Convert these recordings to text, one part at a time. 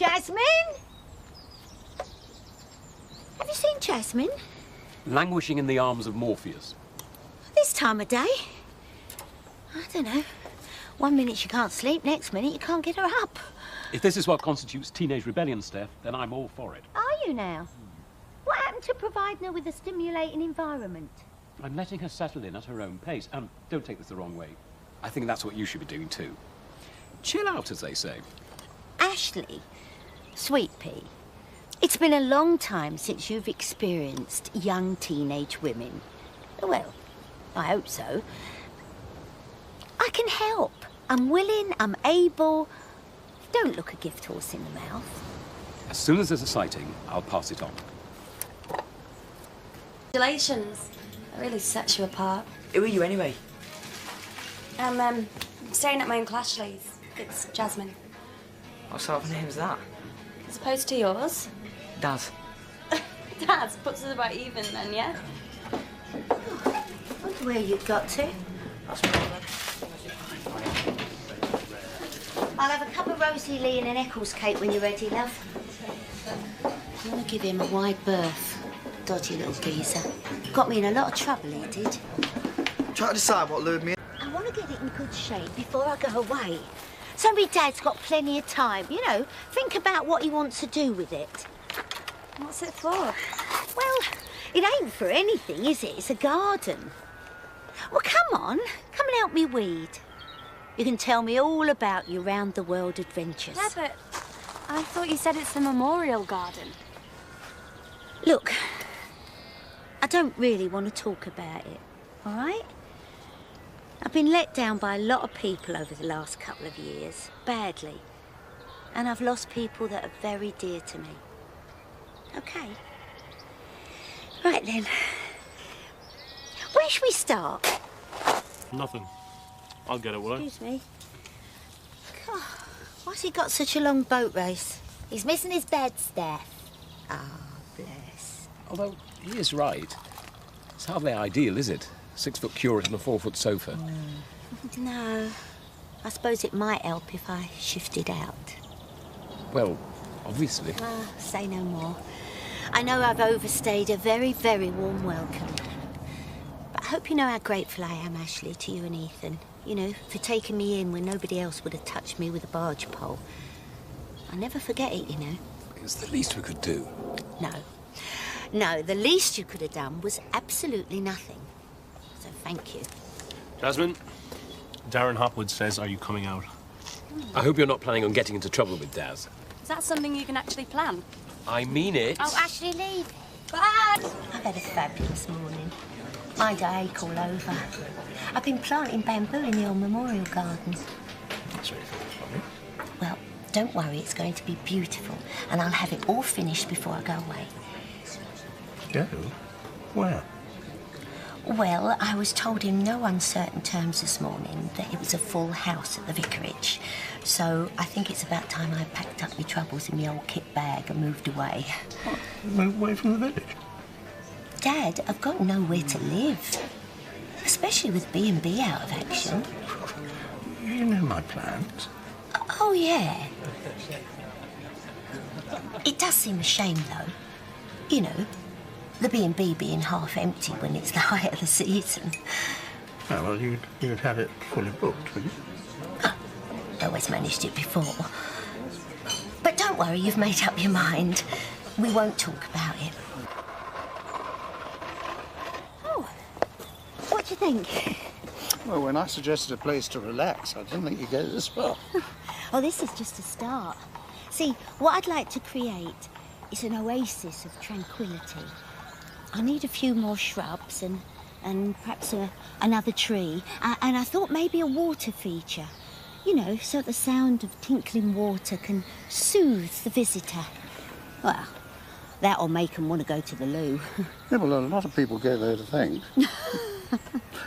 Jasmine? Have you seen Jasmine? Languishing in the arms of Morpheus. This time of day? I don't know. One minute she can't sleep, next minute you can't get her up. If this is what constitutes teenage rebellion, Steph, then I'm all for it. Are you now? What happened to providing her with a stimulating environment? I'm letting her settle in at her own pace. And don't take this the wrong way. I think that's what you should be doing too. Chill out, as they say. Ashley, sweet pea, it's been a long time since you've experienced young teenage women. Well, I hope so. I can help. I'm willing, I'm able. Don't look a gift horse in the mouth. As soon as there's a sighting, I'll pass it on. Congratulations. That really sets you apart. Who are you anyway? I'm staying at my own class, Leys. It's Jasmine. What sort of name's that? As opposed to yours. Daz. Dad's puts us about even then, yeah? Wonder where you got to. I'll have a cup of Rosie Lee and an Eccles cake when you're ready, love. I want to give him a wide berth. Dodgy little geezer. Got me in a lot of trouble, he did. Try to decide what lured me in. I want to get it in good shape before I go away. So my dad's got plenty of time, you know, think about what he wants to do with it. What's it for? Well, it ain't for anything, is it? It's a garden. Well, come on, come and help me weed. You can tell me all about your round-the-world adventures. Yeah, but I thought you said it's the memorial garden. Look, I don't really want to talk about it, all right? I've been let down by a lot of people over the last couple of years, badly. And I've lost people that are very dear to me. Okay. Right then. Where should we start? Nothing. I'll get it, will I? Excuse me. God, why's he got such a long boat race? He's missing his bed, Steph. Ah, bless. Although, he is right. It's hardly ideal, is it? 6-foot curate on a 4-foot sofa. No. I suppose it might help if I shifted out. Well, obviously. Say no more. I know I've overstayed a very, very warm welcome. But I hope you know how grateful I am, Ashley, to you and Ethan. You know, for taking me in when nobody else would have touched me with a barge pole. I'll never forget it, you know. It's the least we could do. No. No, the least you could have done was absolutely nothing. So thank you. Jasmine, Darren Hopwood says, are you coming out? I hope you're not planning on getting into trouble with Daz. Is that something you can actually plan? I mean it. Oh, Ashley, leave. Dad! I've had a fabulous morning. Mind I ache all over. I've been planting bamboo in the old memorial garden. That's very thoughtful of you. Well, don't worry, it's going to be beautiful, and I'll have it all finished before I go away. Go? Where? Well, I was told in no uncertain terms this morning that it was a full house at the vicarage. So I think it's about time I packed up my troubles in my old kit bag and moved away. What? Move away from the village? Dad, I've got nowhere to live. Especially with B&B out of action. You know my plans. Oh, yeah. It does seem a shame, though. You know, the B&B being half empty when it's the height of the season. Oh, well, you'd have it fully booked, would you? Oh, always managed it before. But don't worry, you've made up your mind. We won't talk about it. Oh, what do you think? Well, when I suggested a place to relax, I didn't think you'd go this far. Oh, this is just a start. See, what I'd like to create is an oasis of tranquility. I need a few more shrubs and perhaps another tree. And I thought maybe a water feature. You know, so the sound of tinkling water can soothe the visitor. Well, that'll make them want to go to the loo. Yeah, well, a lot of people go there to think.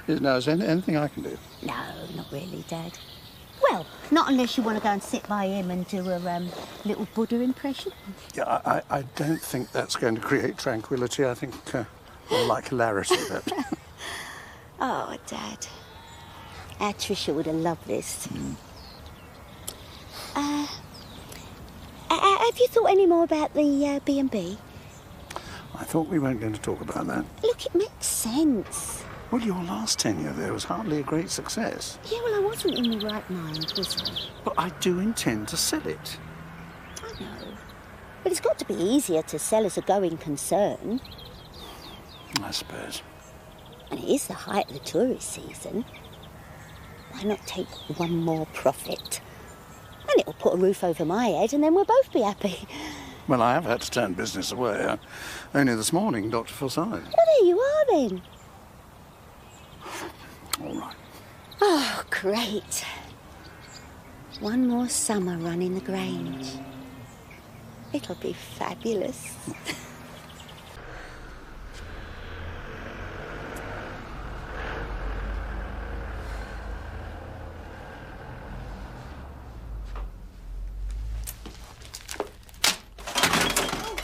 Now, is there anything I can do? No, not really, Dad. Well, not unless you want to go and sit by him and do a little Buddha impression. Yeah, I don't think that's going to create tranquility. I think more like hilarity. But... Oh, Dad. Our Tricia would have loved this. Have Have you thought any more about the B&B? I thought we weren't going to talk about that. Look, it makes sense. Well, your last tenure there was hardly a great success. Yeah, well, I wasn't in the right mind, was I? But I do intend to sell it. I know. But it's got to be easier to sell as a going concern. I suppose. And it is the height of the tourist season. Why not take one more profit? And it'll put a roof over my head and then we'll both be happy. Well, I have had to turn business away. Only this morning, Dr. Forsyth. Well, there you are then. All right. Oh, great. One more summer running the Grange. It'll be fabulous.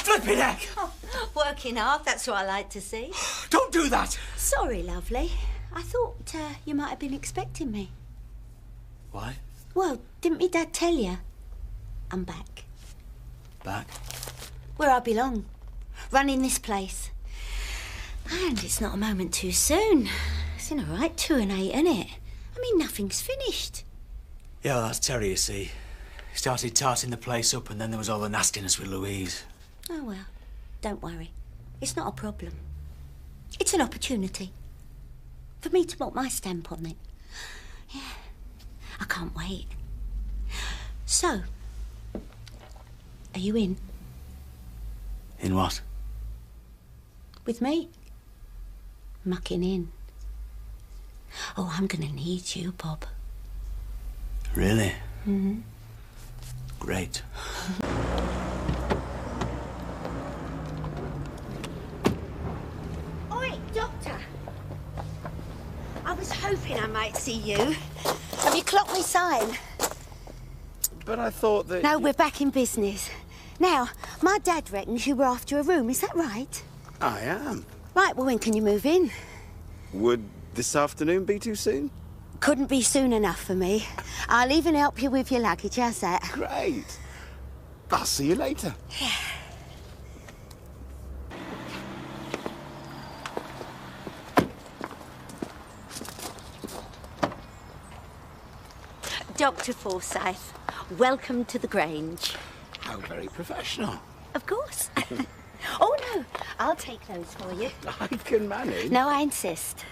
Flipping heck! Oh, working hard, that's what I like to see. Don't do that! Sorry, lovely. I thought you might have been expecting me. Why? Well, didn't me Dad tell you? I'm back. Back? Where I belong. Running this place. And it's not a moment too soon. It's in a right 2 and 8, isn't it? I mean, nothing's finished. Yeah, well, that's Terry, you see. He started tarting the place up and then there was all the nastiness with Louise. Oh, well, don't worry. It's not a problem. It's an opportunity. For me to put my stamp on it. Yeah, I can't wait. So, are you in? In what? With me? Mucking in. Oh, I'm gonna need you, Bob. Really? Mm-hmm. Great. Oi, Doctor! I was hoping I might see you. Have you clocked me sign? But I thought that... No, we're back in business. Now, my dad reckons you were after a room, is that right? I am. Right, well, when can you move in? Would this afternoon be too soon? Couldn't be soon enough for me. I'll even help you with your luggage, how's that? Great. I'll see you later. Dr. Forsyth, welcome to the Grange. How very professional. Of course. Oh, no, I'll take those for you. I can manage. No, I insist.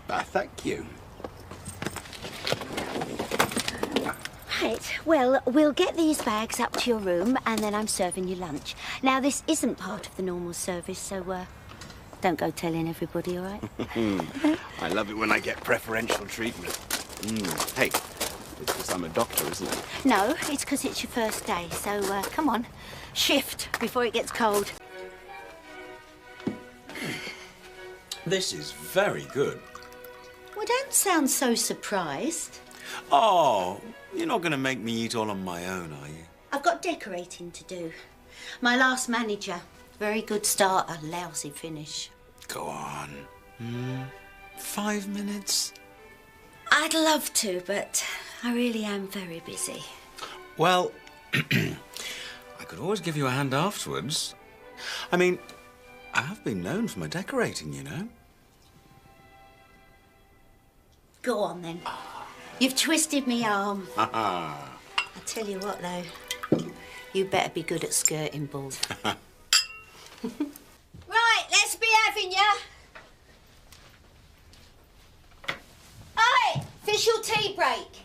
Thank you. Right, well, we'll get these bags up to your room and then I'm serving you lunch. Now, this isn't part of the normal service, so don't go telling everybody, all right? I love it when I get preferential treatment. Hey, it's because I'm a doctor, isn't it? No, it's because it's your first day, so come on, shift before it gets cold. This is very good. Well, don't sound so surprised. Oh, you're not going to make me eat all on my own, are you? I've got decorating to do. My last manager, very good start, a lousy finish. Go on. 5 minutes? I'd love to, but I really am very busy. Well, I could always give you a hand afterwards. I mean, I have been known for my decorating, you know. Go on, then. You've twisted me arm. Ha I tell you what, though, you better be good at skirting balls. Right, let's be having ya. Oi, official tea break.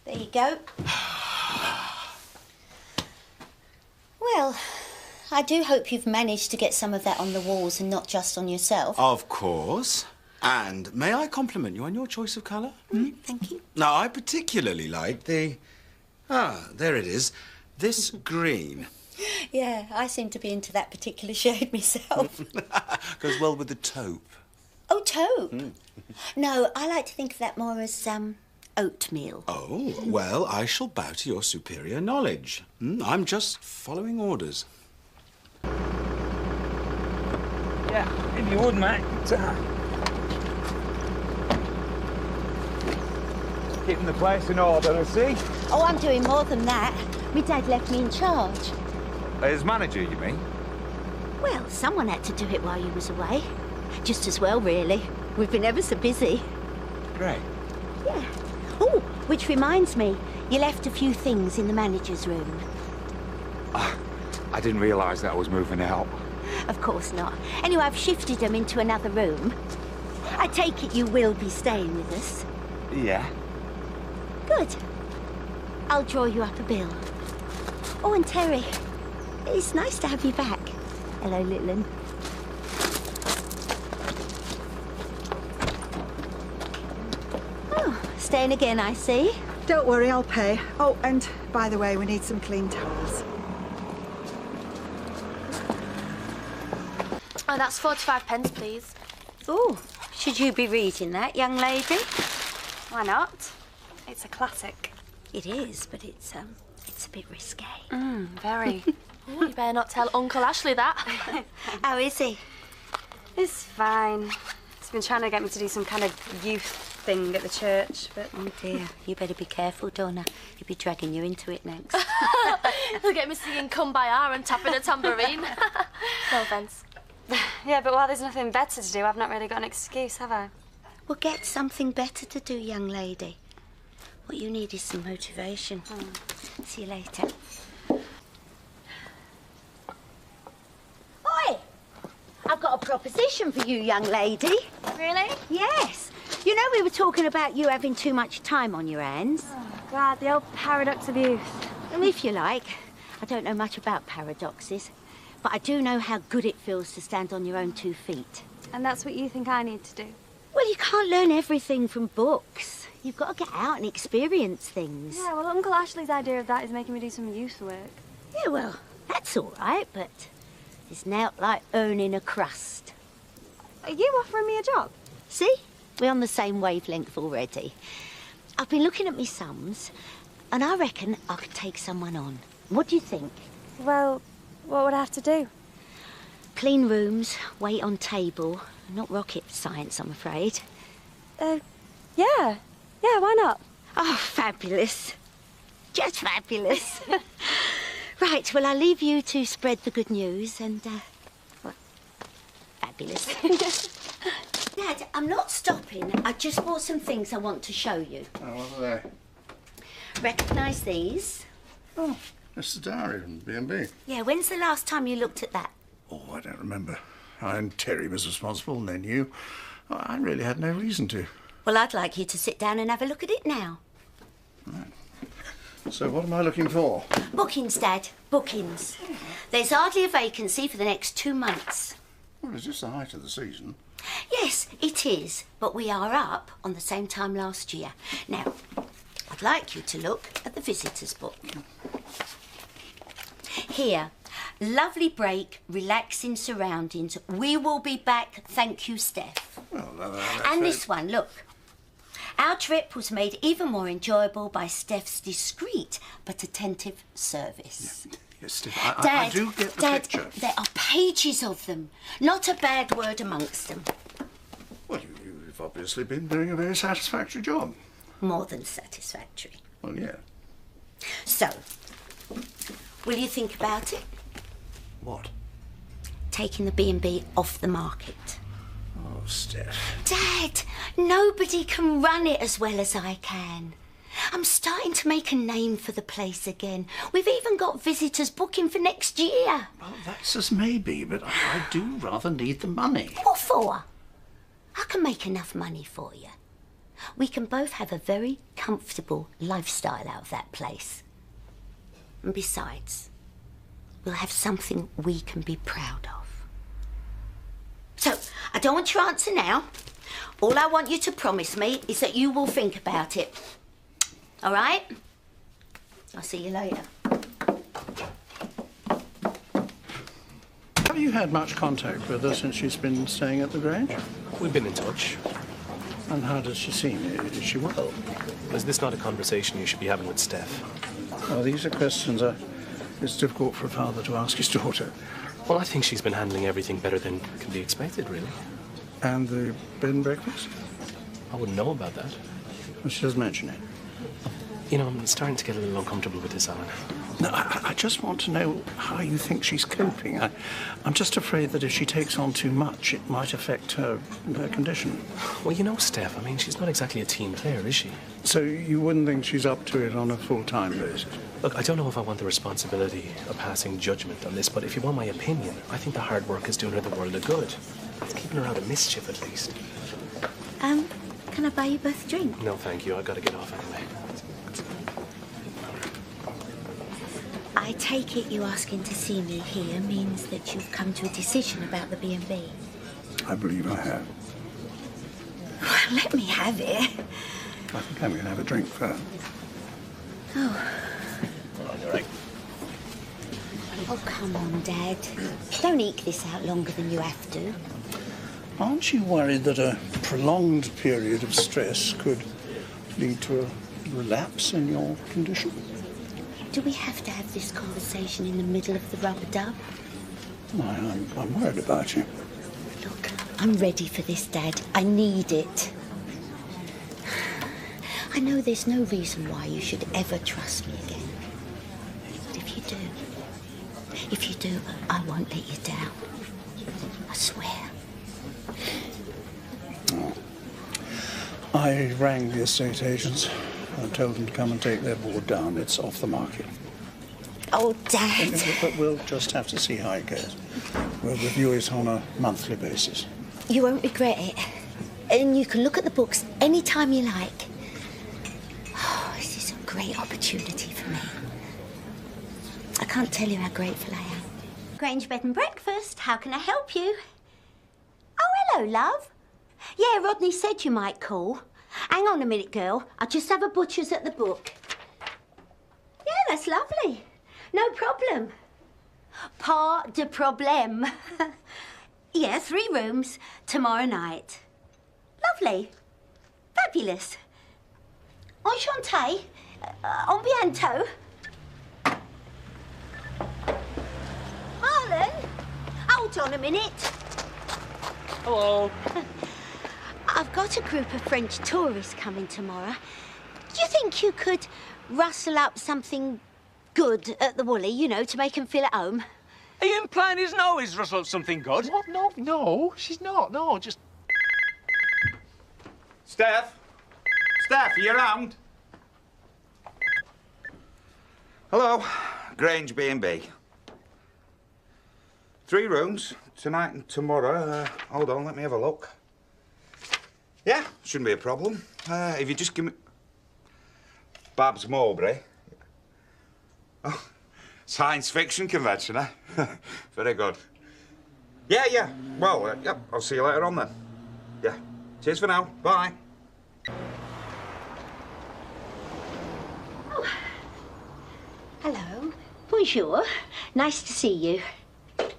There you go. Well, I do hope you've managed to get some of that on the walls and not just on yourself. Of course. And may I compliment you on your choice of colour? Thank you. Now, I particularly like the... there it is. This green. Yeah, I seem to be into that particular shade myself. Goes well with the taupe. Oh, taupe? No, I like to think of that more as, oatmeal. Oh, well, I shall bow to your superior knowledge. I'm just following orders. Yeah, if you would, mate. keeping the place in order, I see. Oh, I'm doing more than that. My dad left me in charge. As manager, you mean? Well, someone had to do it while you was away. Just as well, really. We've been ever so busy. Great. Yeah. Oh, which reminds me, you left a few things in the manager's room. I didn't realise that I was moving out. Of course not. Anyway, I've shifted them into another room. I take it you will be staying with us. Yeah. Good. I'll draw you up a bill. Oh, and Terry, it's nice to have you back. Hello, little un. Oh, staying again, I see. Don't worry, I'll pay. Oh, and by the way, we need some clean towels. Oh, that's 45 pence, please. Oh, should you be reading that, young lady? Why not? It's a classic. It is, but it's a bit risque. Very. Oh, you better not tell Uncle Ashley that. How is he? It's fine. He's been trying to get me to do some kind of youth thing at the church, but... Oh, dear. You better be careful, Donna. He'll be dragging you into it next. He'll get me singing Come By Our and tapping a tambourine. No offence. Yeah, but while there's nothing better to do, I've not really got an excuse, have I? Well, get something better to do, young lady. What you need is some motivation. See you later. Oi! I've got a proposition for you, young lady. Really? Yes. You know we were talking about you having too much time on your hands. Oh, God, the old paradox of youth. And if you like, I don't know much about paradoxes, but I do know how good it feels to stand on your own 2 feet. And that's what you think I need to do? Well, you can't learn everything from books. You've got to get out and experience things. Yeah, well, Uncle Ashley's idea of that is making me do some youth work. Yeah, well, that's all right, but it's now like earning a crust. Are you offering me a job? See? We're on the same wavelength already. I've been looking at me sums, and I reckon I could take someone on. What do you think? Well, what would I have to do? Clean rooms, wait on table. Not rocket science, I'm afraid. Yeah. Yeah, why not? Oh, fabulous. Just fabulous. Right, well, I'll leave you to spread the good news and, well, fabulous. Dad, I'm not stopping. I just bought some things I want to show you. Oh, what are they? Recognise these? Oh, it's the diary from B&B. Yeah, when's the last time you looked at that? Oh, I don't remember. I and Terry was responsible, and then you. I really had no reason to. Well, I'd like you to sit down and have a look at it now. Right. So what am I looking for? Bookings, Dad. Bookings. There's hardly a vacancy for the next 2 months. Well, it's just the height of the season. Yes, it is. But we are up on the same time last year. Now, I'd like you to look at the visitors' book. Here. Lovely break, relaxing surroundings. We will be back, thank you, Steph. Well, and this one, look. Our trip was made even more enjoyable by Steph's discreet but attentive service. Yes, Steph, I Dad, do get the Dad, picture. there are pages of them. Not a bad word amongst them. Well, you've obviously been doing a very satisfactory job. More than satisfactory. Well, yeah. So, will you think about it? What? Taking the B&B off the market. Oh, Steph. Dad, nobody can run it as well as I can. I'm starting to make a name for the place again. We've even got visitors booking for next year. Well, that's as may be, but I do rather need the money. What for? I can make enough money for you. We can both have a very comfortable lifestyle out of that place. And besides, we'll have something we can be proud of. So, I don't want your answer now. All I want you to promise me is that you will think about it. All right? I'll see you later. Have you had much contact with her since she's been staying at the Grange? We've been in touch. And how does she seem? Is she well? Is this not a conversation you should be having with Steph? Well, these are questions it's difficult for a father to ask his daughter. Well, I think she's been handling everything better than can be expected, really. And the bed and breakfast? I wouldn't know about that. Well, she doesn't mention it. You know, I'm starting to get a little uncomfortable with this, Alan. No, I just want to know how you think she's coping. I'm just afraid that if she takes on too much, it might affect her condition. Well, you know, Steph, I mean, she's not exactly a team player, is she? So you wouldn't think she's up to it on a full-time basis? Look, I don't know if I want the responsibility of passing judgment on this, but if you want my opinion, I think the hard work is doing her the world of good. It's keeping her out of mischief, at least. Can I buy you both a drink? No, thank you. I've got to get off anyway. I take it you asking to see me here means that you've come to a decision about the B&B. I believe I have. Well, let me have it. I think I'm going to have a drink first. Oh. All right. Oh, come on, Dad. Don't eke this out longer than you have to. Aren't you worried that a prolonged period of stress could lead to a relapse in your condition? Do we have to have this conversation in the middle of the rubber dub? I'm worried about you. Look, I'm ready for this, Dad. I need it. I know there's no reason why you should ever trust me again. But if you do, I won't let you down. I swear. Oh. I rang the estate agents. I told them to come and take their board down. It's off the market. Oh, Dad. But we'll just have to see how it goes. We'll review it on a monthly basis. You won't regret it. And you can look at the books any time you like. Oh, this is a great opportunity for me. I can't tell you how grateful I am. Grange Bed and Breakfast, how can I help you? Oh, hello, love. Yeah, Rodney said you might call. Hang on a minute, girl. I'll just have a butcher's at the book. Yeah, that's lovely. No problem. Pas de problème. Yeah, 3 rooms tomorrow night. Lovely. Fabulous. Enchanté. En bientôt. Marlon, hold on a minute. Hello. I've got a group of French tourists coming tomorrow. Do you think you could rustle up something good at the Woolly, you know, to make them feel at home? Are you implying he's always rustled something good? What? No, she's not. No, just... Steph? Steph, are you around? Hello, Grange B&B. 3 rooms, tonight and tomorrow. Hold on, let me have a look. Yeah, shouldn't be a problem. If you just give me... Babs Mowbray. Oh, science fiction convention, eh? Very good. Yeah. Well, yeah, I'll see you later on then. Yeah. Cheers for now. Bye. Oh. Hello. Bonjour. Nice to see you. What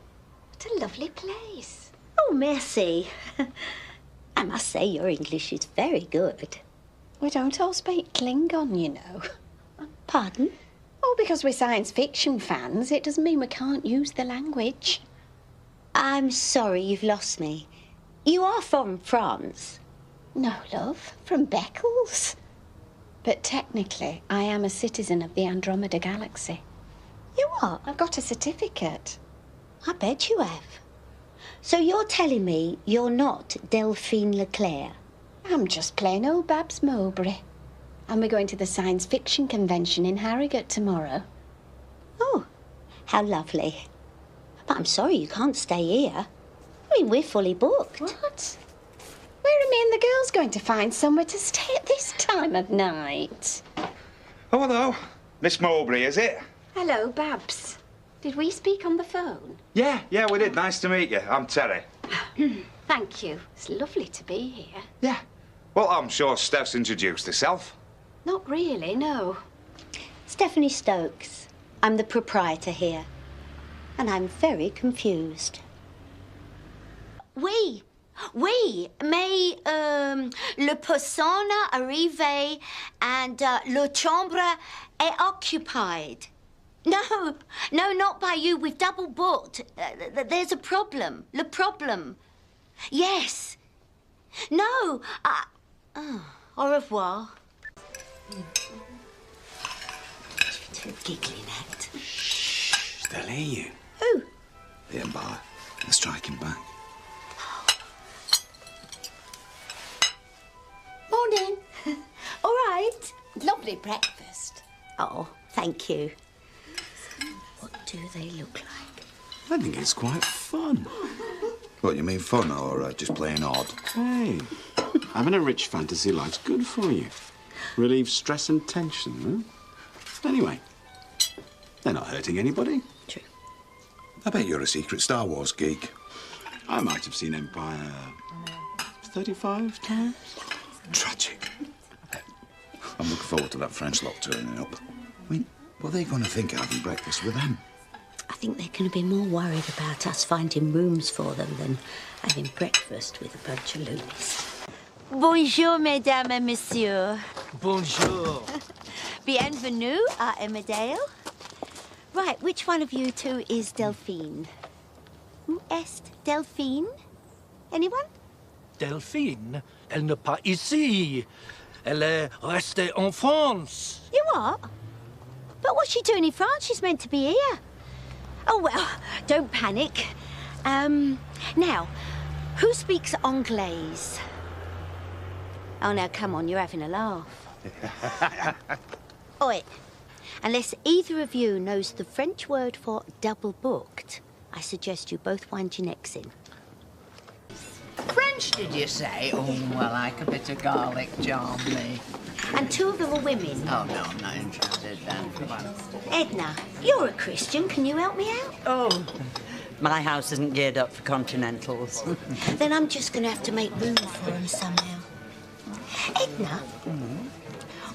a lovely place. Oh, merci. I must say your English is very good. We don't all speak Klingon, you know. Pardon? Oh, because we're science fiction fans, it doesn't mean we can't use the language. I'm sorry you've lost me. You are from France. No, love, from Beccles. But technically, I am a citizen of the Andromeda Galaxy. You are? I've got a certificate. I bet you have. So you're telling me you're not Delphine Leclerc? I'm just plain old Babs Mowbray. And we're going to the science fiction convention in Harrogate tomorrow. Oh, how lovely. But I'm sorry you can't stay here. I mean, we're fully booked. What? Where are me and the girls going to find somewhere to stay at this time of night? Oh, hello. Miss Mowbray, is it? Hello, Babs. Did we speak on the phone? Yeah, we did. Nice to meet you. I'm Terry. Thank you. It's lovely to be here. Yeah. Well, I'm sure Steph's introduced herself. Not really, no. Stephanie Stokes. I'm the proprietor here. And I'm very confused. Oui, mais le person arrivé and le chambre est occupied. No, not by you. We've double booked. There's a problem. Le problem. Yes. No. Au revoir. Too giggling act. Shh, they'll hear you. Who? The Empire. They're striking back. Morning. All right. Lovely breakfast. Oh, thank you. What do they look like? I think it's quite fun. What, you mean fun or just plain odd? Hey, having a rich fantasy life's good for you. Relieves stress and tension, huh? Anyway, they're not hurting anybody. True. I bet you're a secret Star Wars geek. I might have seen Empire 35 times. Tragic. I'm looking forward to that French lot turning up. I mean, what are they going to think of having breakfast with them? I think they're going to be more worried about us finding rooms for them than having breakfast with a bunch of loonies. Bonjour, mesdames et messieurs. Bonjour. Bienvenue à Emmerdale. Right, which one of you two is Delphine? Où est Delphine? Anyone? Delphine, elle n'est pas ici. Elle est restée en France. You what? But what's she doing in France? She's meant to be here. Oh, well, don't panic. Now, who speaks Anglais? Oh, now, come on, you're having a laugh. Oi, unless either of you knows the French word for double booked, I suggest you both wind your necks in. French, did you say? Oh, well, I like a bit of garlic, Charlie. And two of them are women. Oh, no, I'm not interested then. Edna, you're a Christian. Can you help me out? Oh, my house isn't geared up for continentals. Then I'm just going to have to make room for them somehow. Edna,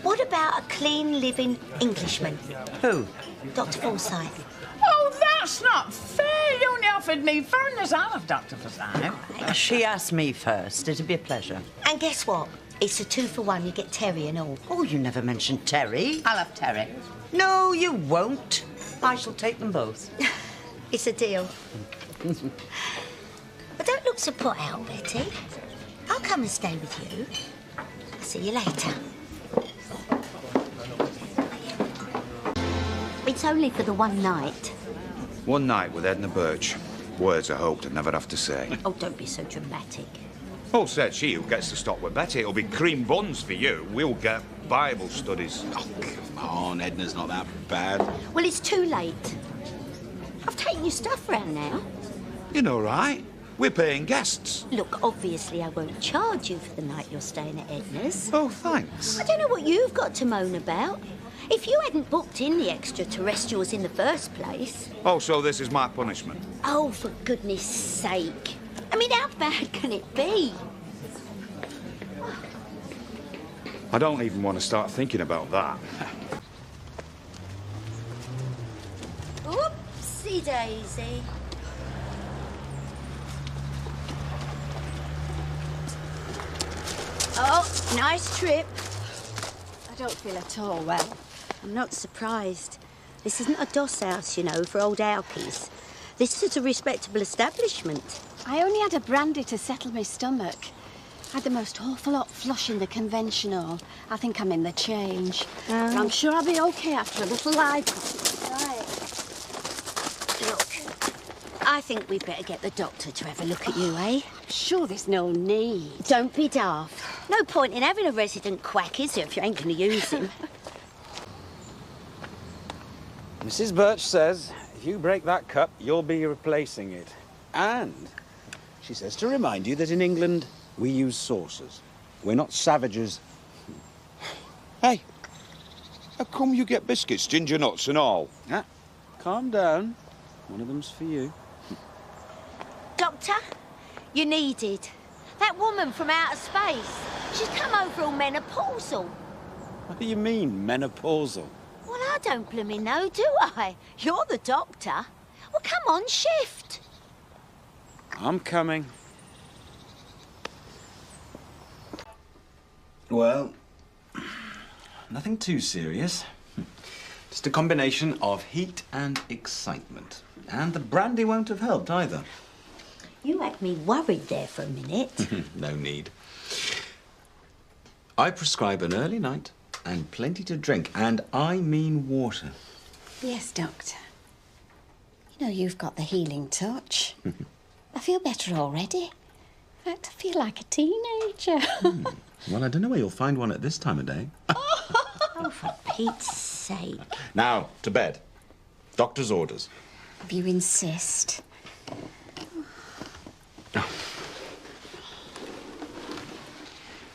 what about a clean, living Englishman? Who? Dr. Forsyth. Oh, that's not fair. You only offered me foreigners. I'll have Dr. Forsyth. She asked me first. It'd be a pleasure. And guess what? It's a 2 for 1. You get Terry and all. Oh, you never mentioned Terry. I'll have Terry. No, you won't. I shall take them both. It's a deal. But don't look so put out, Betty. I'll come and stay with you. I'll see you later. It's only for the one night. One night with Edna Birch. Words I hoped I'd never have to say. Oh, don't be so dramatic. Oh, said she who gets to stop with Betty. It'll be cream buns for you. We'll get Bible studies. Oh, come on, Edna's not that bad. Well, it's too late. I've taken your stuff round now. You know, right? We're paying guests. Look, obviously I won't charge you for the night you're staying at Edna's. Oh, thanks. I don't know what you've got to moan about. If you hadn't booked in the extraterrestrials in the first place... Oh, so this is my punishment? Oh, for goodness sake. I mean, how bad can it be? I don't even want to start thinking about that. Oopsie daisy. Oh, nice trip. I don't feel at all well. I'm not surprised. This isn't a doss house, you know, for old alkies. This is a respectable establishment. I only had a brandy to settle my stomach. I had the most awful lot flush in the conventional. I think I'm in the change. But I'm sure I'll be okay after a little lie. Right. Look, I think we'd better get the doctor to have a look at you, eh? Sure, there's no need. Don't be daft. No point in having a resident quack, is there, if you ain't going to use him? Mrs. Birch says if you break that cup, you'll be replacing it. And she says to remind you that in England, we use saucers. We're not savages. Hey, how come you get biscuits, ginger nuts and all? Ah, calm down. One of them's for you. Doctor, you're needed. That woman from outer space, she's come over all menopausal. What do you mean, menopausal? Well, I don't blooming know, do I? You're the doctor. Well, come on, shift. I'm coming. Well, nothing too serious. Just a combination of heat and excitement. And the brandy won't have helped either. You had me worried there for a minute. No need. I prescribe an early night And plenty to drink, and I mean water. Yes, Doctor. You know, you've got the healing touch. I feel better already. In fact, I feel like a teenager. Well, I don't know where you'll find one at this time of day. Oh, for Pete's sake. Now, to bed. Doctor's orders. If you insist.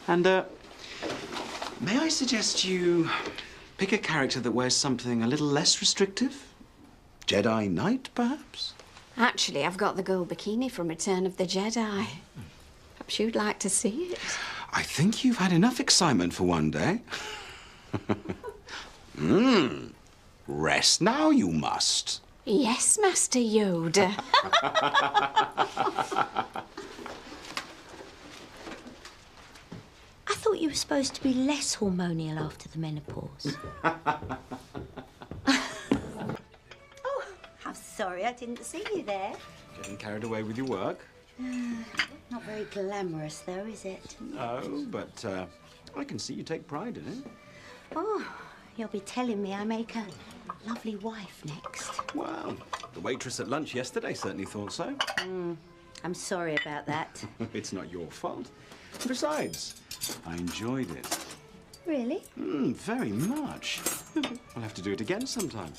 And, may I suggest you pick a character that wears something a little less restrictive? Jedi Knight, perhaps? Actually, I've got the gold bikini from Return of the Jedi. Perhaps you'd like to see it. I think you've had enough excitement for one day. Rest now, you must. Yes, Master Yoda. I thought you were supposed to be less hormonal after the menopause. Oh, I'm sorry I didn't see you there. Getting carried away with your work? Not very glamorous, though, is it? No, but I can see you take pride in it. Oh, you'll be telling me I make a lovely wife next. Well, the waitress at lunch yesterday certainly thought so. I'm sorry about that. It's not your fault. Besides, I enjoyed it. Really? Very much. We'll have to do it again sometime.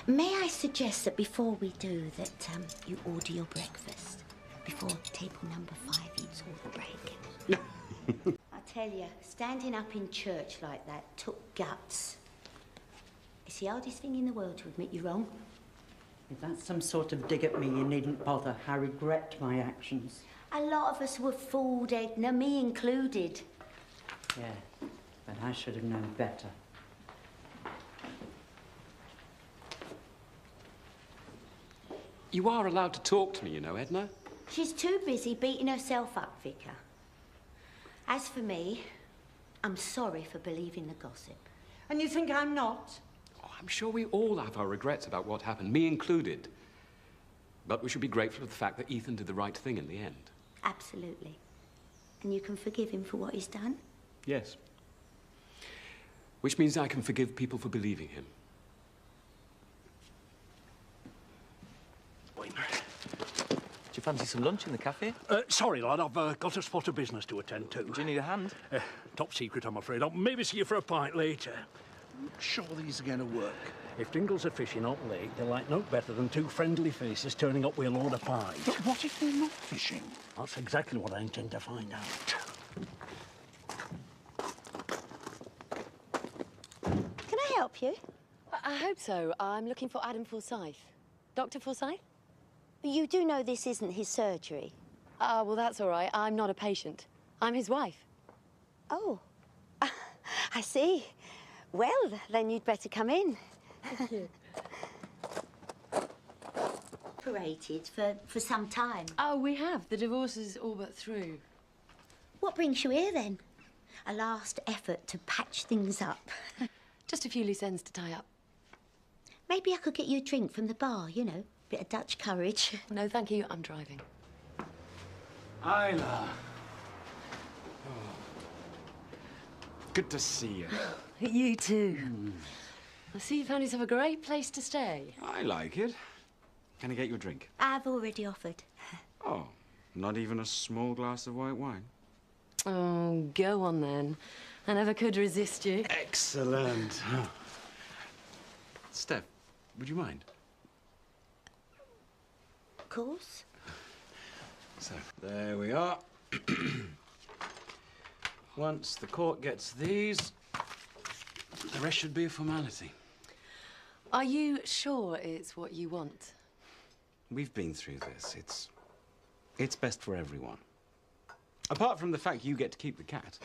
May I suggest that before we do that, you order your breakfast before table number 5 eats all the bacon? I tell you, standing up in church like that took guts. It's the hardest thing in the world to admit you're wrong. If that's some sort of dig at me, you needn't bother. I regret my actions. A lot of us were fooled, Edna, me included. Yeah, but I should have known better. You are allowed to talk to me, you know, Edna. She's too busy beating herself up, Vicar. As for me, I'm sorry for believing the gossip. And you think I'm not? Oh, I'm sure we all have our regrets about what happened, me included. But we should be grateful for the fact that Ethan did the right thing in the end. Absolutely. And you can forgive him for what he's done? Yes. Which means I can forgive people for believing him. Do you fancy some lunch in the cafe? Sorry, lad, I've got a spot of business to attend to. Do you need a hand? Top secret, I'm afraid. I'll maybe see you for a pint later. I'm not sure these are going to work. If Dingles are fishing up late, they're like no better than two friendly faces turning up with a load of pies. But what if they're not fishing? That's exactly what I intend to find out. Can I help you? I hope so. I'm looking for Adam Forsyth. Dr. Forsyth? But you do know this isn't his surgery. Well, that's all right. I'm not a patient. I'm his wife. Oh, I see. Well, then you'd better come in. Thank you. Separated for some time. Oh, we have. The divorce is all but through. What brings you here, then? A last effort to patch things up. Just a few loose ends to tie up. Maybe I could get you a drink from the bar, you know. Bit of Dutch courage. No, thank you. I'm driving. Isla. Oh. Good to see you. You too. I see you found yourself a great place to stay. I like it. Can I get you a drink? I've already offered. Oh, not even a small glass of white wine? Oh, go on then. I never could resist you. Excellent. Steph, would you mind? Of course. So, there we are. Once the court gets these, the rest should be a formality. Are you sure it's what you want? We've been through this. It's best for everyone. Apart from the fact you get to keep the cat.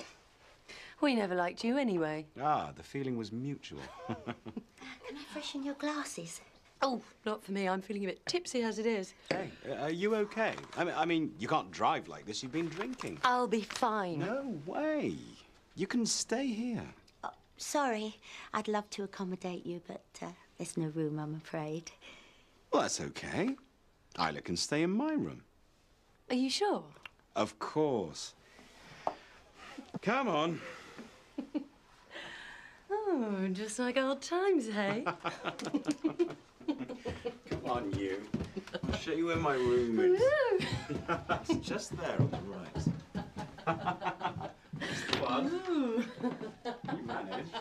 We never liked you anyway. Ah, the feeling was mutual. Can I freshen your glasses? Oh, not for me. I'm feeling a bit tipsy as it is. Hey, are you okay? I mean, you can't drive like this. You've been drinking. I'll be fine. No way. You can stay here. Oh, sorry. I'd love to accommodate you, but there's no room, I'm afraid. Well, that's okay. Isla can stay in my room. Are you sure? Of course. Come on. Oh, just like old times, hey? Come on, you. I'll show you where my room is. It's just there on the right. That's the one. You managed.